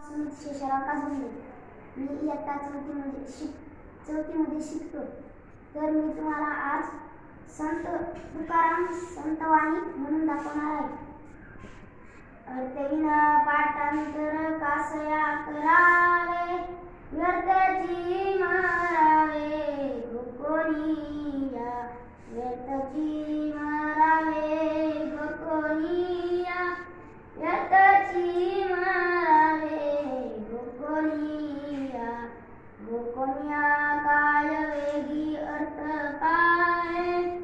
सुमित शेषराव काजंडे. मी इयत्ता चौथीमध्ये शिकतो. तर मी तुम्हाला आज संत तुकाराम संतवाणी म्हणून दाखवणार आहे. अर्थ-विना पाठांतर कासया करावे, व्यर्थची मरावे गोकोनिया, व्यर्थची मरावे गोकोनिया, व्यर्थची मरावे गोकोनिया. गोकोनिया काय वेगी अर्थ काय,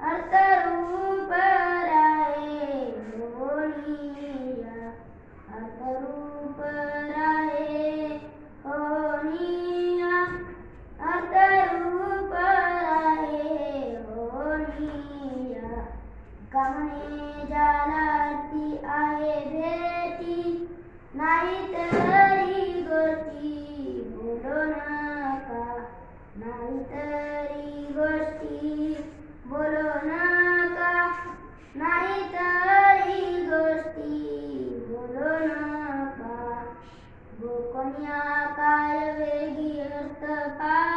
अर्थरूप राहे होनिया, अर्थरूप राहे होनिया, अर्थरूप राहे होनिया. कामने जालाती आहे भेटी, नाही तरी गोष्टी बोलो नका, नाही तरी गोष्टी बोलो नका, नाही तरी गोष्टी बोलो नका. गोकोनिया काय वेगी अर्थ काय,